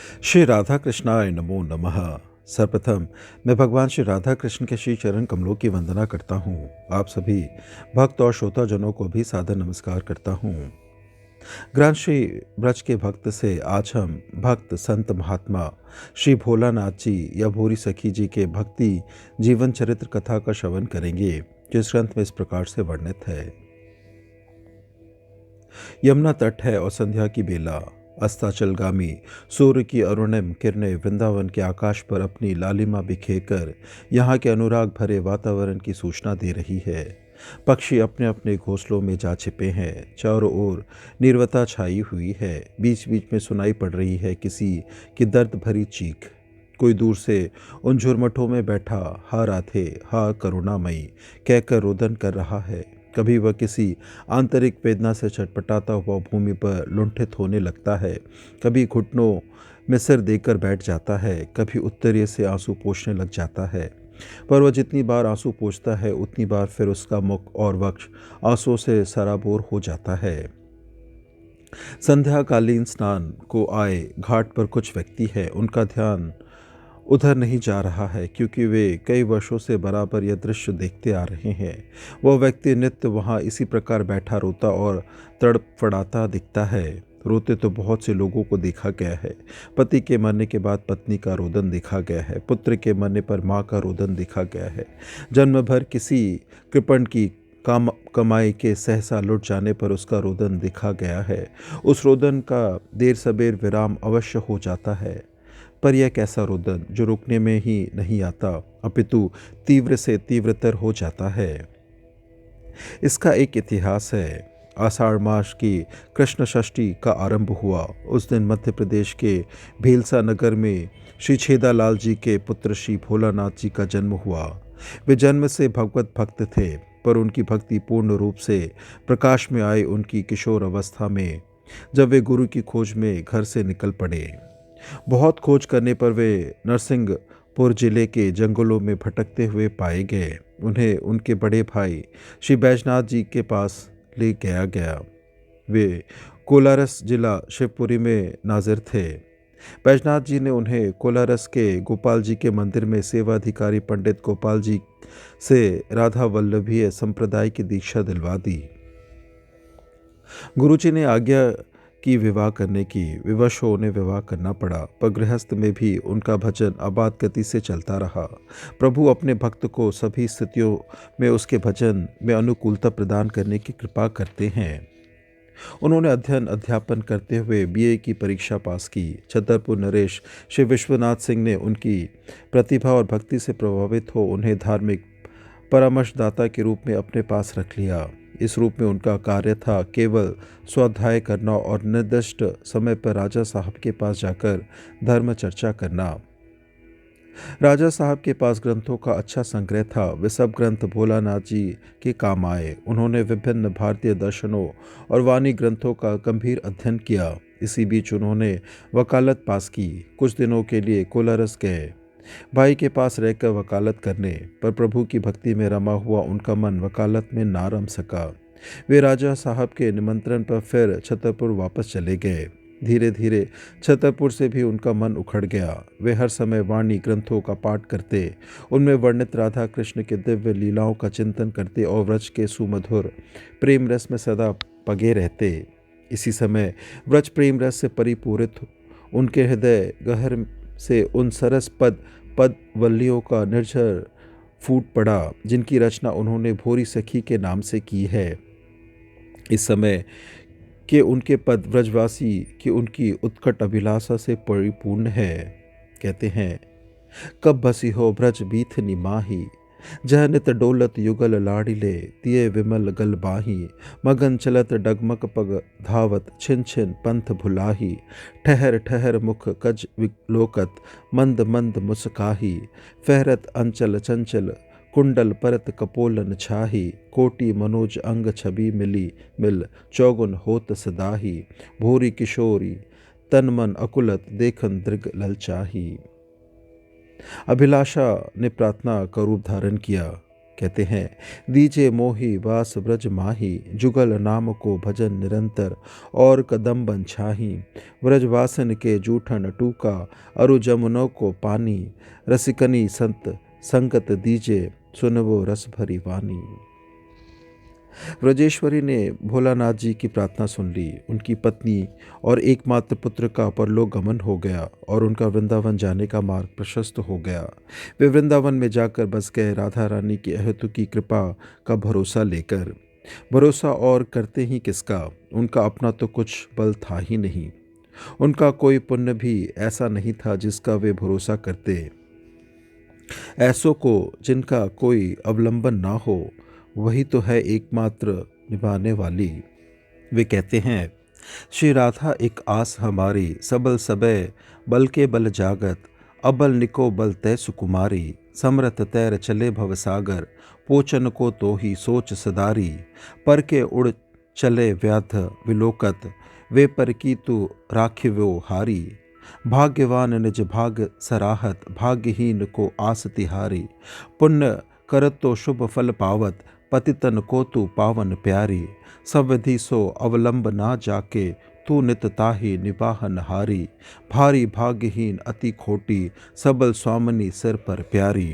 श्री राधा कृष्णाय नमो नमः। सर्वप्रथम मैं भगवान श्री राधा कृष्ण के श्री चरण कमलों की वंदना करता हूँ। आप सभी भक्त और श्रोताजनों को भी सादर नमस्कार करता हूँ। ग्राम श्री ब्रज के भक्त से आज हम भक्त संत महात्मा श्री भोलानाथ जी या भोरी सखी जी के भक्ति जीवन चरित्र कथा का श्रवण करेंगे, जो इस ग्रंथ में इस प्रकार से वर्णित है। यमुना तट है और संध्या की बेला अस्ताचलगामी सूर्य की अरुणिम किरणें वृंदावन के आकाश पर अपनी लालिमा बिखेरकर यहाँ के अनुराग भरे वातावरण की सूचना दे रही है। पक्षी अपने अपने घोंसलों में जा छिपे हैं। चारों ओर निर्वता छाई हुई है। बीच बीच में सुनाई पड़ रही है किसी की दर्द भरी चीख। कोई दूर से उन झुरमठों में बैठा हा राधे हा करुणामयी कहकर रोदन कर रहा है। कभी वह किसी आंतरिक वेदना से छटपटाता हुआ भूमि पर लुंठित होने लगता है, कभी घुटनों में सिर देकर बैठ जाता है, कभी उत्तरीय से आंसू पोंछने लग जाता है। पर वह जितनी बार आंसू पोंछता है उतनी बार फिर उसका मुख और वक्ष आंसुओं से सराबोर हो जाता है। संध्याकालीन स्नान को आए घाट पर कुछ व्यक्ति हैं। उनका ध्यान उधर नहीं जा रहा है, क्योंकि वे कई वर्षों से बराबर यह दृश्य देखते आ रहे हैं। वह व्यक्ति नित्य वहाँ इसी प्रकार बैठा रोता और तड़फड़ाता दिखता है। रोते तो बहुत से लोगों को देखा गया है। पति के मरने के बाद पत्नी का रोदन देखा गया है। पुत्र के मरने पर माँ का रोदन देखा गया है। जन्म भर किसी कृपण की कमाई के सहसा लुट जाने पर उसका रोदन देखा गया है। उस रोदन का देर सबेर विराम अवश्य हो जाता है, पर यह कैसा रोदन जो रुकने में ही नहीं आता, अपितु तीव्र से तीव्रतर हो जाता है। इसका एक इतिहास है। आषाढ़ मास की कृष्ण षष्ठी का आरंभ हुआ। उस दिन मध्य प्रदेश के भेलसा नगर में श्री छेदालाल जी के पुत्र श्री भोलानाथ जी का जन्म हुआ। वे जन्म से भगवत भक्त थे, पर उनकी भक्ति पूर्ण रूप से प्रकाश में आई उनकी किशोर अवस्था में, जब वे गुरु की खोज में घर से निकल पड़े। बहुत खोज करने पर वे नरसिंहपुर जिले के जंगलों में भटकते हुए पाए गए। उन्हें उनके बड़े भाई श्री बैजनाथ जी के पास ले गया। वे कोलारस जिला शिवपुरी में नाजिर थे। बैजनाथ जी ने उन्हें कोलारस के गोपाल जी के मंदिर में सेवाधिकारी पंडित गोपाल जी से राधा वल्लभीय संप्रदाय की दीक्षा दिलवा दी। गुरुजी ने आज्ञा की विवाह करने की। विवश हो उन्हें विवाह करना पड़ा, पर गृहस्थ में भी उनका भजन अबाध गति से चलता रहा। प्रभु अपने भक्त को सभी स्थितियों में उसके भजन में अनुकूलता प्रदान करने की कृपा करते हैं। उन्होंने अध्ययन अध्यापन करते हुए बीए की परीक्षा पास की। छतरपुर नरेश श्री विश्वनाथ सिंह ने उनकी प्रतिभा और भक्ति से प्रभावित हो उन्हें धार्मिक परामर्शदाता के रूप में अपने पास रख लिया। इस रूप में उनका कार्य था केवल स्वाध्याय करना और निर्दिष्ट समय पर राजा साहब के पास जाकर धर्म चर्चा करना। राजा साहब के पास ग्रंथों का अच्छा संग्रह था। वे सब ग्रंथ भोलानाथ जी के काम आए। उन्होंने विभिन्न भारतीय दर्शनों और वाणी ग्रंथों का गंभीर अध्ययन किया। इसी बीच उन्होंने वकालत पास की। कुछ दिनों के लिए कोलारस गए भाई के पास रहकर वकालत करने, पर प्रभु की भक्ति में रमा हुआ उनका मन वकालत में ना रम सका। वे राजा साहब के निमंत्रण पर फिर छतरपुर वापस चले गए। धीरे धीरे छतरपुर से भी उनका मन उखड़ गया। वे हर समय वाणी ग्रंथों का पाठ करते, उनमें वर्णित राधा कृष्ण के दिव्य लीलाओं का चिंतन करते और व्रज के सुमधुर प्रेम रस में सदा पगे रहते। इसी समय व्रज प्रेम रस से परिपूरित उनके हृदय गहर से उन सरस पद वल्लियों का निर्झर फूट पड़ा, जिनकी रचना उन्होंने भोरी सखी के नाम से की है। इस समय के उनके पद व्रजवासी की उनकी उत्कट अभिलाषा से परिपूर्ण है। कहते हैं, कब बसी हो ब्रज बीथनी माही, जह नित डोलत युगल लाडिले, तिये विमल गल बाही, मगन चलत डगमग पग धावत, छिन छिन पंथ भुलाही, ठहर ठहर मुख कज विलोकत, मंद मंद मुस्काही, फहरत अंचल चंचल कुंडल परत कपोलन छाही, कोटि मनोज अंग छवि मिल चौगुन होत सदाही, भोरी किशोरी तन मन अकुलत, देखन दृग ललचाही। अभिलाषा ने प्रार्थना का रूप धारण किया। कहते हैं, दीजे मोहि वास ब्रज माही, जुगल नाम को भजन निरंतर, और कदम बन छाही। ब्रजवासन के जूठन टूका, अरु जमुनों को पानी, रसिकनी संत संगत दीजे, सुनवो रस भरी वाणी। ब्रजेश्वरी ने भोलानाथ जी की प्रार्थना सुन ली। उनकी पत्नी और एकमात्र पुत्र का परलोक गमन हो गया और उनका वृंदावन जाने का मार्ग प्रशस्त हो गया। वे वृंदावन में जाकर बस गए, राधा रानी की अहेतुकी कृपा का भरोसा लेकर। भरोसा और करते ही किसका, उनका अपना तो कुछ बल था ही नहीं। उनका कोई पुण्य भी ऐसा नहीं था जिसका वे भरोसा करते। ऐसों को जिनका कोई अवलंबन ना हो, वही तो है एकमात्र निभाने वाली। वे कहते हैं, श्री राधा एक आस हमारी, सबल सबे बल के बल जागत, अबल निको बल तय सुकुमारी, समरथ तैर चले भवसागर, पोचन को तो ही सोच सदारी, पर के उड़ चले व्याध विलोकत, वे पर की तू राखिवो हारी, भाग्यवान निज भाग सराहत, भाग्यहीन को आस तिहारी, पुण्य करत तो शुभ फल पावत, पतितन को तू पावन प्यारी, सब विधि सो अवलंब ना जाके, तू नित ताहि निबाहन हारी, भारी भाग्यहीन अति खोटी, सबल स्वामिनी सिर पर प्यारी।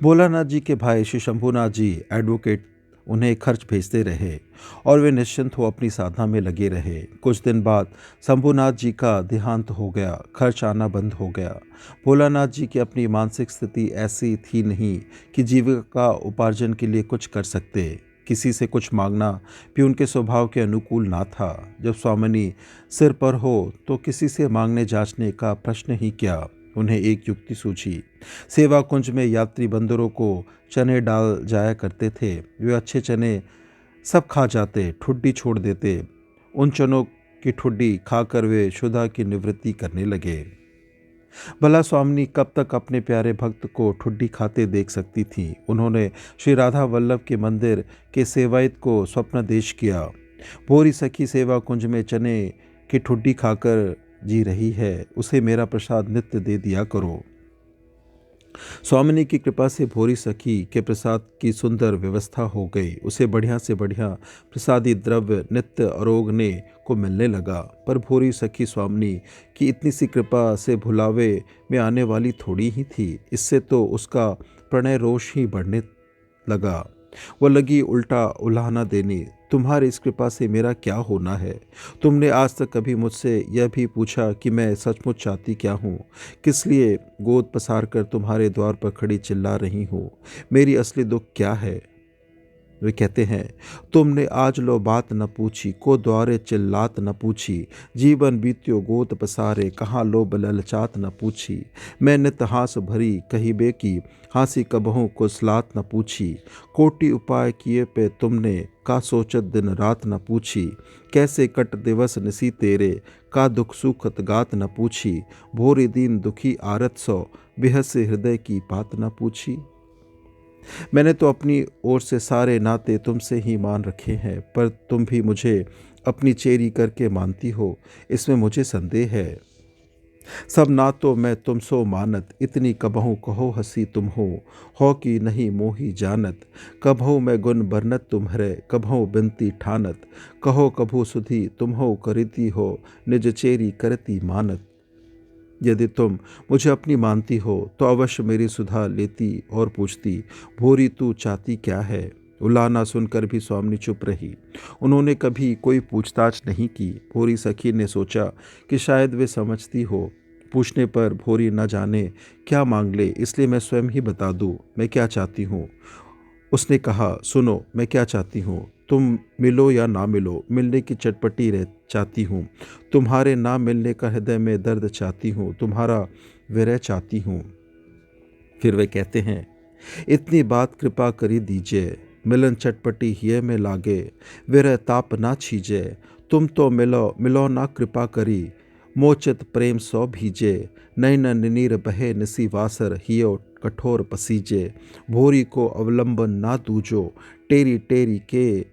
भोलानाथ जी के भाई श्री शंभुनाथ जी एडवोकेट उन्हें खर्च भेजते रहे और वे निश्चिंत हो अपनी साधना में लगे रहे। कुछ दिन बाद शंभुनाथ जी का देहांत हो गया, खर्च आना बंद हो गया। भोलानाथ जी की अपनी मानसिक स्थिति ऐसी थी नहीं कि जीविका उपार्जन के लिए कुछ कर सकते। किसी से कुछ मांगना भी उनके स्वभाव के अनुकूल ना था। जब स्वामिनी सिर पर हो तो किसी से मांगने जांचने का प्रश्न ही क्या। उन्हें एक युक्ति सूझी। सेवा कुंज में यात्री बंदरों को चने डाल जाया करते थे। वे अच्छे चने सब खा जाते, ठुड्डी छोड़ देते। उन चनों की ठुड्डी खाकर वे क्षुधा की निवृत्ति करने लगे। भला स्वामिनी कब तक अपने प्यारे भक्त को ठुड्डी खाते देख सकती थी। उन्होंने श्री राधा वल्लभ के मंदिर के सेवायत को स्वप्न देश किया। भोरी सखी सेवा कुंज में चने की ठुड्डी खाकर जी रही है, उसे मेरा प्रसाद नित्य दे दिया करो। स्वामिनी की कृपा से भोरी सखी के प्रसाद की सुंदर व्यवस्था हो गई। उसे बढ़िया से बढ़िया प्रसादी द्रव्य नित्य अरोगने को मिलने लगा। पर भोरी सखी स्वामिनी की इतनी सी कृपा से भुलावे में आने वाली थोड़ी ही थी। इससे तो उसका प्रणय रोष ही बढ़ने लगा। वह लगी उल्टा उल्हाना देने, तुम्हारी इस कृपा से मेरा क्या होना है। तुमने आज तक कभी मुझसे यह भी पूछा कि मैं सचमुच चाहती क्या हूँ, किस लिए गोद पसार कर तुम्हारे द्वार पर खड़ी चिल्ला रही हूँ, मेरी असली दुख क्या है। वे कहते हैं, तुमने आज लो बात न पूछी, को द्वारे चिल्लात न पूछी, जीवन बीत्यो गोद पसारे, कहाँ लो बलचात न पूछी। मैं नित हास भरी कही बे की, हासी कबहू को सलात न पूछी। कोटि उपाय किए पे तुमने, का सोचत दिन रात न पूछी। कैसे कट दिवस निसी तेरे, का दुख सुखत गात न पूछी। भोरी दीन दुखी आरत सो, बेहस हृदय की बात न पूछी। मैंने तो अपनी ओर से सारे नाते तुमसे ही मान रखे हैं, पर तुम भी मुझे अपनी चेरी करके मानती हो, इसमें मुझे संदेह है। सब नातो मैं तुम सो मानत, इतनी कबहू कहो हंसी तुम हो कि नहीं मोही जानत। कबहू मैं गुण बरनत तुम्हरे, कबहू बिनती ठानत, कहो कभू सुधी तुम हो करीती हो, निज चेरी करती मानत। यदि तुम मुझे अपनी मानती हो तो अवश्य मेरी सुधा लेती और पूछती, भोरी तू चाहती क्या है। उलाहना सुनकर भी स्वामिनी चुप रही। उन्होंने कभी कोई पूछताछ नहीं की। भोरी सखी ने सोचा कि शायद वे समझती हो। पूछने पर भोरी न जाने क्या मांग ले, इसलिए मैं स्वयं ही बता दूं मैं क्या चाहती हूँ। उसने कहा, सुनो मैं क्या चाहती हूँ। तुम मिलो या ना मिलो, मिलने की चटपटी रह चाहती हूँ। तुम्हारे ना मिलने का हृदय में दर्द चाहती हूँ, तुम्हारा विरह चाहती हूँ। फिर वे कहते हैं, इतनी बात कृपा करी दीजिए, मिलन चटपटी हिय में लागे, विरह ताप ना छीजे। तुम तो मिलो मिलो ना कृपा करी, मोचित प्रेम सौ भीजे। नैन नीर बहे निसी वासर, हियो कठोर पसीजे। भोरी को अवलंबन ना दूजो, टेरी टेरी के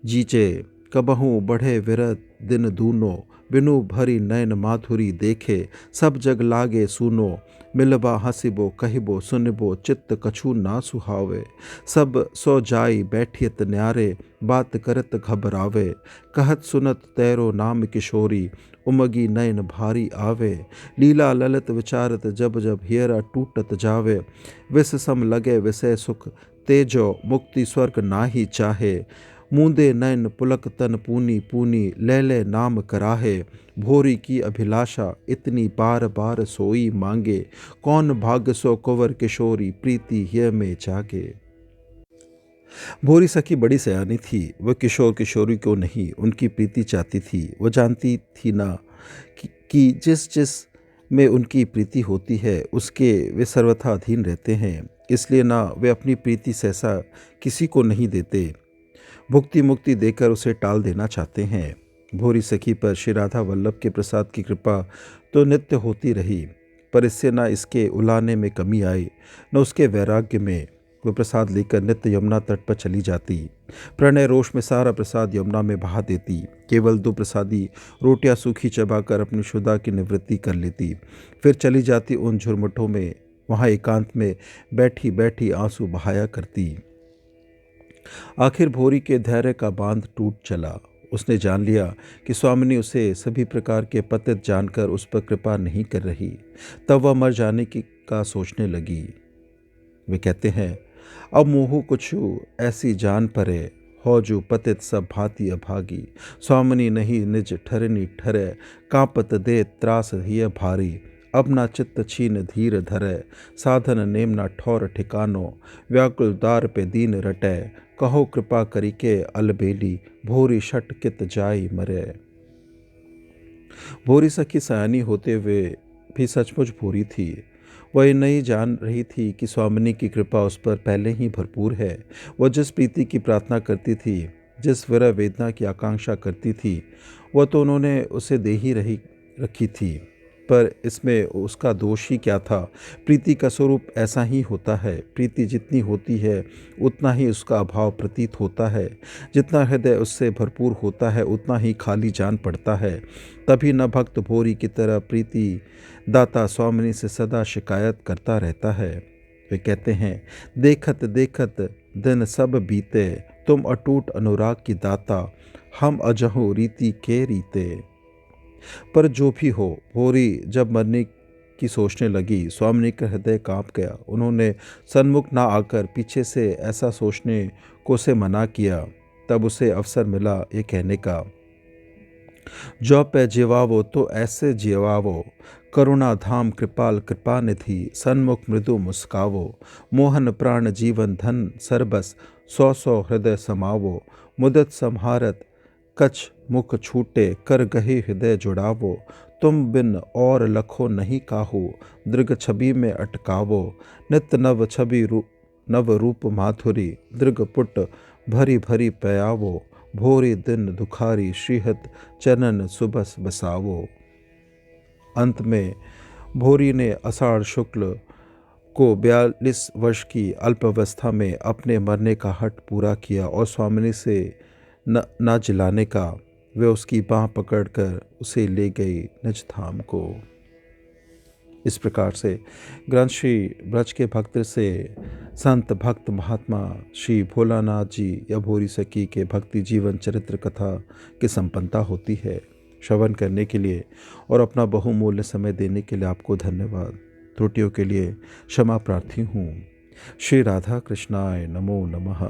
जीचे। कबहू बढ़े विरह दिन दूनो, बिनु भरी नयन माधुरी देखे, सब जग लागे सुनो, मिलबा हसिबो कहिबो सुनबो, चित्त कछु ना सुहावे। सब सो जाई बैठियत न्यारे, बात करत घबरावे, कहत सुनत तैरो नाम किशोरी, उमगी नयन भारी आवे। लीला ललित विचारत जब जब हियरा टूटत जावे, विष सम लगे विषय सुख, तेजो मुक्ति स्वर्ग नाही चाहे। मूंदे नयन पुलक तन पूनी पूनी, ले ले नाम कराहे। भोरी की अभिलाषा इतनी बार बार सोई मांगे, कौन भाग्य सो कुंवर किशोरी, प्रीति हिय में जागे। भोरी सखी बड़ी सयानी थी। वह किशोर किशोरी को नहीं, उनकी प्रीति चाहती थी। वह जानती थी ना कि जिस जिस में उनकी प्रीति होती है उसके वे सर्वथा अधीन रहते हैं। इसलिए ना वे अपनी प्रीति सहसा किसी को नहीं देते, भुक्ति मुक्ति देकर उसे टाल देना चाहते हैं। भोरी सखी पर श्री राधा वल्लभ के प्रसाद की कृपा तो नित्य होती रही, पर इससे न इसके उलाने में कमी आई, न उसके वैराग्य में। वह प्रसाद लेकर नित्य यमुना तट पर चली जाती, प्रणय रोष में सारा प्रसाद यमुना में बहा देती। केवल 2 प्रसादी रोटियां सूखी चबाकर अपनी क्षुधा की निवृत्ति कर लेती, फिर चली जाती उन झुरमुटों में, वहाँ एकांत में बैठी बैठी आंसू बहाया करती। आखिर भोरी के धैर्य का बांध टूट चला। उसने जान लिया कि स्वामिनी उसे सभी प्रकार के पतित जानकर उस पर कृपा नहीं कर रही। तब वह मर जाने का सोचने लगी। वे कहते हैं, अब मोह कुछ ऐसी जान परे, हो जो पतित सब भांति अभागी। स्वामिनी नहीं निज ठरनी ठरे, कांपत दे त्रास हिय भारी। अब ना चित्त छीन धीर धरे, साधन नेम ना ठौर ठिकानो। व्याकुल द्वार पे दीन रटे, कहो कृपा करिके अलबेली। भोरी शट कित जाई मरे। भोरी सखी सयानी होते हुए भी सचमुच भोरी थी। वह नहीं जान रही थी कि स्वामिनी की कृपा उस पर पहले ही भरपूर है। वह जिस प्रीति की प्रार्थना करती थी, जिस विरह वेदना की आकांक्षा करती थी, वह तो उन्होंने उसे दे ही रखी थी। पर इसमें उसका दोष ही क्या था? प्रीति का स्वरूप ऐसा ही होता है। प्रीति जितनी होती है उतना ही उसका अभाव प्रतीत होता है। जितना हृदय उससे भरपूर होता है उतना ही खाली जान पड़ता है। तभी न भक्त भोरी की तरह प्रीति दाता स्वामिनी से सदा शिकायत करता रहता है। वे कहते हैं, देखत देखत दिन सब बीते, तुम अटूट अनुराग की दाता, हम अजहु रीति के रीते। पर जो भी हो, भोरी जब मरने की सोचने लगी, स्वामिनी का हृदय कांप गया। उन्होंने सन्मुख ना आकर पीछे से ऐसा सोचने को से मना किया। तब उसे अवसर मिला ये कहने का, जो पे जीवावो तो ऐसे जीवावो, करुणा धाम कृपाल कृपा निधि, सन्मुख मृदु मुस्कावो। मोहन प्राण जीवन धन सरबस, 100 हृदय समावो। मुदत संहारत कछ मुख छूटे, कर गहे हृदय जुड़ावो। तुम बिन और लखो नहीं काहू, दृग छवि में अटकावो। नित्य नव छवि नव रूप माधुरी, दृग पुट भरी भरी पयावो। भोरी दिन दुखारी श्रीहत, चनन सुबस बसावो। अंत में भोरी ने आषाढ़ शुक्ल को 42 वर्ष की अल्पावस्था में अपने मरने का हठ पूरा किया और स्वामिनी से न जिलाने का वे उसकी बाँह पकड़कर उसे ले गई निज धाम को। इस प्रकार से ग्रंथ श्री ब्रज के भक्त से संत भक्त महात्मा श्री भोलानाथ जी या भोरी सखी के भक्ति जीवन चरित्र कथा की संपन्नता होती है। श्रवण करने के लिए और अपना बहुमूल्य समय देने के लिए आपको धन्यवाद। त्रुटियों के लिए क्षमा प्रार्थी हूँ। श्री राधा कृष्णाय नमो नमः।